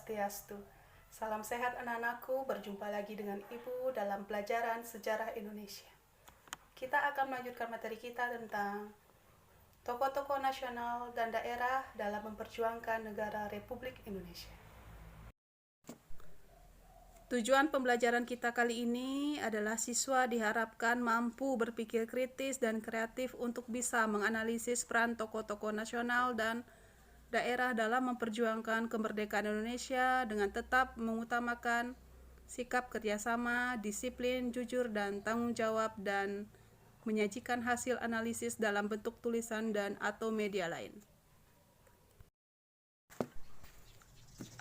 Swastiastu. Salam sehat anak-anakku, berjumpa lagi dengan Ibu dalam pelajaran sejarah Indonesia. Kita akan melanjutkan materi kita tentang tokoh-tokoh nasional dan daerah dalam memperjuangkan negara Republik Indonesia. Tujuan pembelajaran kita kali ini adalah siswa diharapkan mampu berpikir kritis dan kreatif untuk bisa menganalisis peran tokoh-tokoh nasional dan daerah dalam memperjuangkan kemerdekaan Indonesia dengan tetap mengutamakan sikap kerjasama, disiplin, jujur, dan tanggung jawab, dan menyajikan hasil analisis dalam bentuk tulisan dan atau media lain.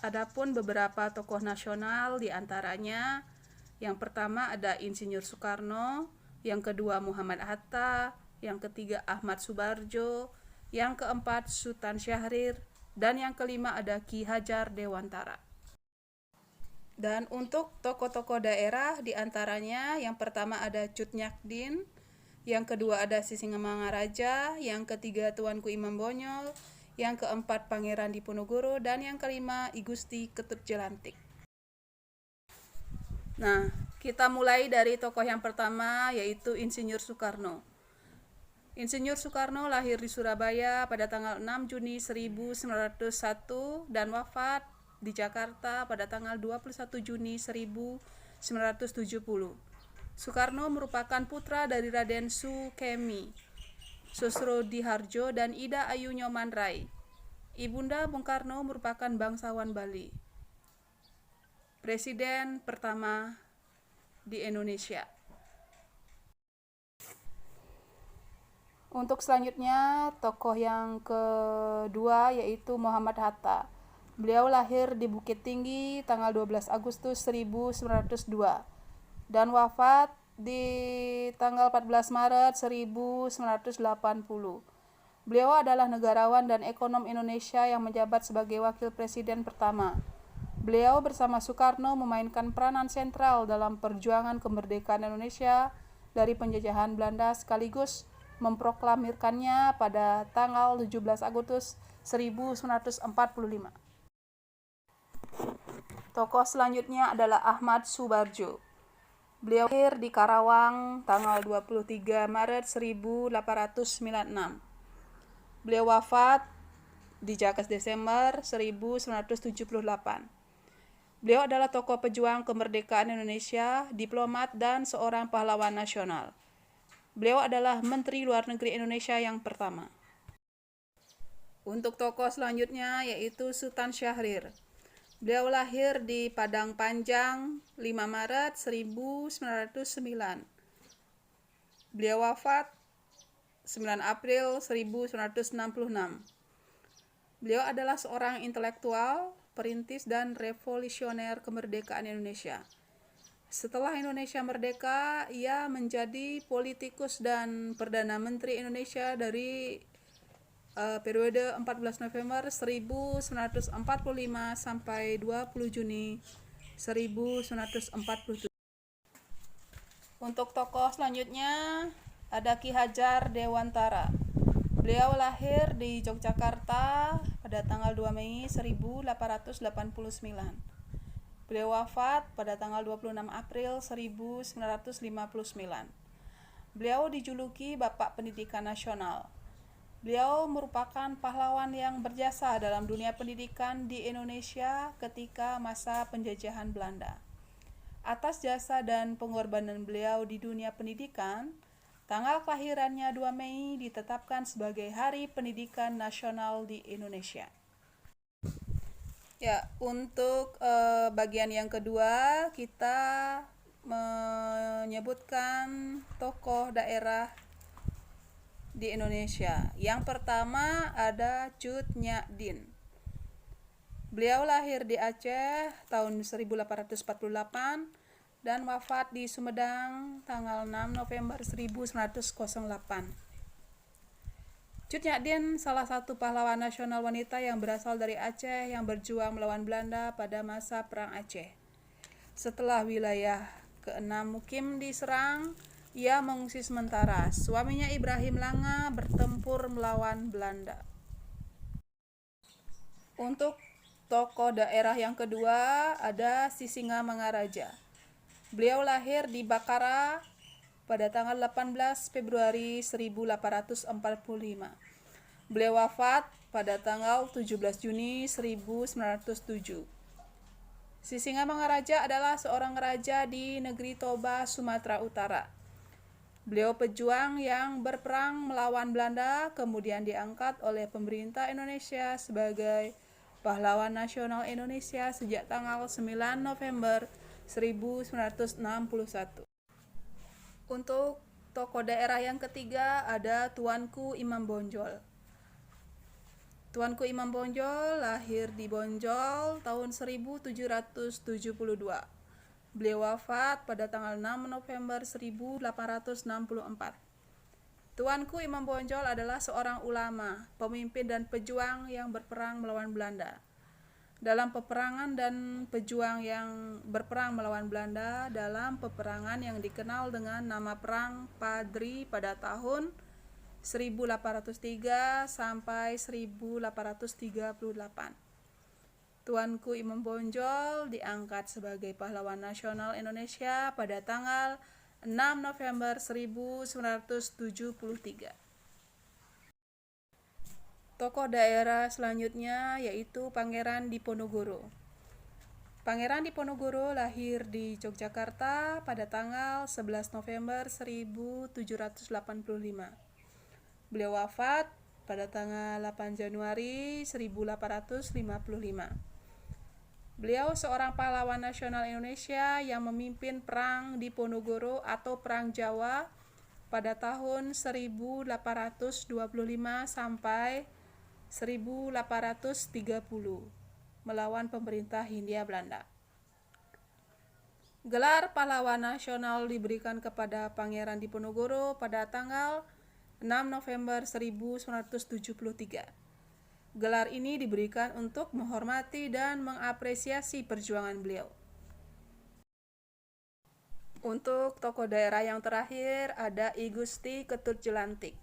Adapun beberapa tokoh nasional diantaranya, yang pertama ada Insinyur Soekarno, yang kedua Muhammad Hatta, yang ketiga Ahmad Subarjo, yang keempat Sultan Syahrir, dan yang kelima ada Ki Hajar Dewantara. Dan untuk tokoh-tokoh daerah diantaranya, yang pertama ada Cut Nyak-Dien, yang kedua ada Sisingamangaraja, yang ketiga Tuanku Imam Bonjol, yang keempat Pangeran Diponegoro, dan yang kelima I Gusti Ketut Jelantik. Nah, kita mulai dari tokoh yang pertama, yaitu Insinyur Soekarno. Insinyur Soekarno lahir di Surabaya pada tanggal 6 Juni 1901 dan wafat di Jakarta pada tanggal 21 Juni 1970. Soekarno merupakan putra dari Raden Sukemi, Sosrodihardjo, dan Ida Ayu Nyoman Rai. Ibunda Bung Karno merupakan bangsawan Bali. Presiden pertama di Indonesia. Untuk selanjutnya, tokoh yang kedua yaitu Muhammad Hatta. Beliau lahir di Bukit Tinggi tanggal 12 Agustus 1902 dan wafat di tanggal 14 Maret 1980. Beliau adalah negarawan dan ekonom Indonesia yang menjabat sebagai wakil presiden pertama. Beliau bersama Soekarno memainkan peranan sentral dalam perjuangan kemerdekaan Indonesia dari penjajahan Belanda sekaligus memproklamirkannya pada tanggal 17 Agustus 1945. Tokoh selanjutnya adalah Ahmad Subarjo. Beliau lahir di Karawang tanggal 23 Maret 1896. Beliau wafat di Jakarta Desember 1978. Beliau adalah tokoh pejuang kemerdekaan Indonesia, diplomat, dan seorang pahlawan nasional. Beliau adalah Menteri Luar Negeri Indonesia yang pertama. Untuk tokoh selanjutnya yaitu Sultan Syahrir. Beliau lahir di Padang Panjang 5 Maret 1909. Beliau wafat 9 April 1966. Beliau adalah seorang intelektual, perintis, dan revolusioner kemerdekaan Indonesia. Setelah Indonesia merdeka, ia menjadi politikus dan Perdana Menteri Indonesia dari periode 14 November 1945 sampai 20 Juni 1947. Untuk tokoh selanjutnya ada Ki Hajar Dewantara. Beliau lahir di Yogyakarta pada tanggal 2 Mei 1889. Beliau wafat pada tanggal 26 April 1959. Beliau dijuluki Bapak Pendidikan Nasional. Beliau merupakan pahlawan yang berjasa dalam dunia pendidikan di Indonesia ketika masa penjajahan Belanda. Atas jasa dan pengorbanan beliau di dunia pendidikan, tanggal kelahirannya 2 Mei ditetapkan sebagai Hari Pendidikan Nasional di Indonesia. Ya, untuk bagian yang kedua kita menyebutkan tokoh daerah di Indonesia. Yang pertama ada Cut Nyak-Dien. Beliau lahir di Aceh tahun 1848 dan wafat di Sumedang tanggal 6 November 1908. Cut Nyak-Dien salah satu pahlawan nasional wanita yang berasal dari Aceh yang berjuang melawan Belanda pada masa Perang Aceh. Setelah wilayah ke-6 Mukim diserang, ia mengungsi sementara. Suaminya Ibrahim Langa bertempur melawan Belanda. Untuk tokoh daerah yang kedua ada Sisingamangaraja. Beliau lahir di Bakara pada tanggal 18 Februari 1845. Beliau wafat pada tanggal 17 Juni 1907. Sisingamangaraja adalah seorang raja di negeri Toba, Sumatera Utara. Beliau pejuang yang berperang melawan Belanda, kemudian diangkat oleh pemerintah Indonesia sebagai pahlawan nasional Indonesia sejak tanggal 9 November 1961. Untuk tokoh daerah yang ketiga ada Tuanku Imam Bonjol. Tuanku Imam Bonjol lahir di Bonjol tahun 1772. Beliau wafat pada tanggal 6 November 1864. Tuanku Imam Bonjol adalah seorang ulama, pemimpin dan pejuang yang berperang melawan Belanda. Dalam peperangan dan pejuang yang berperang melawan Belanda dalam peperangan yang dikenal dengan nama Perang Padri pada tahun 1803 sampai 1838. Tuanku Imam Bonjol diangkat sebagai pahlawan nasional Indonesia pada tanggal 6 November 1973. Tokoh daerah selanjutnya yaitu Pangeran Diponegoro. Pangeran Diponegoro lahir di Yogyakarta pada tanggal 11 November 1785. Beliau wafat pada tanggal 8 Januari 1855. Beliau seorang pahlawan nasional Indonesia yang memimpin perang Diponegoro atau Perang Jawa pada tahun 1825 sampai 1830 melawan pemerintah Hindia Belanda. Gelar pahlawan nasional diberikan kepada Pangeran Diponegoro pada tanggal 6 November 1973. Gelar ini diberikan untuk menghormati dan mengapresiasi perjuangan beliau. Untuk tokoh daerah yang terakhir ada I Gusti Ketut Jelantik.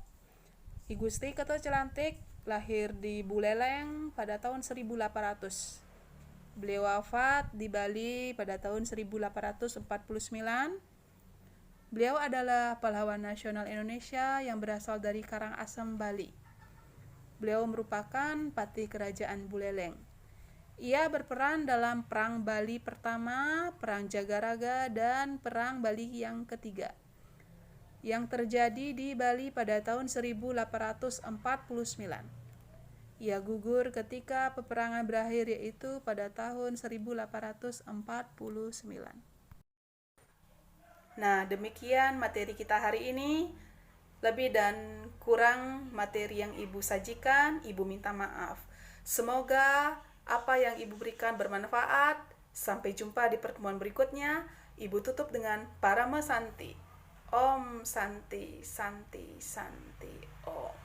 I Gusti Ketut Jelantik lahir di Buleleng pada tahun 1800. Beliau wafat di Bali pada tahun 1849. Beliau adalah pahlawan nasional Indonesia yang berasal dari Karangasem, Bali. Beliau merupakan patih kerajaan Buleleng. Ia berperan dalam Perang Bali pertama, Perang Jagaraga, dan Perang Bali yang ketiga, yang terjadi di Bali pada tahun 1849. Ia gugur ketika peperangan berakhir, yaitu pada tahun 1849. Nah, demikian materi kita hari ini. Lebih dan kurang materi yang Ibu sajikan, Ibu minta maaf. Semoga apa yang Ibu berikan bermanfaat. Sampai jumpa di pertemuan berikutnya. Ibu tutup dengan Parama Santi. Om Santi, Santi, Santi, Om.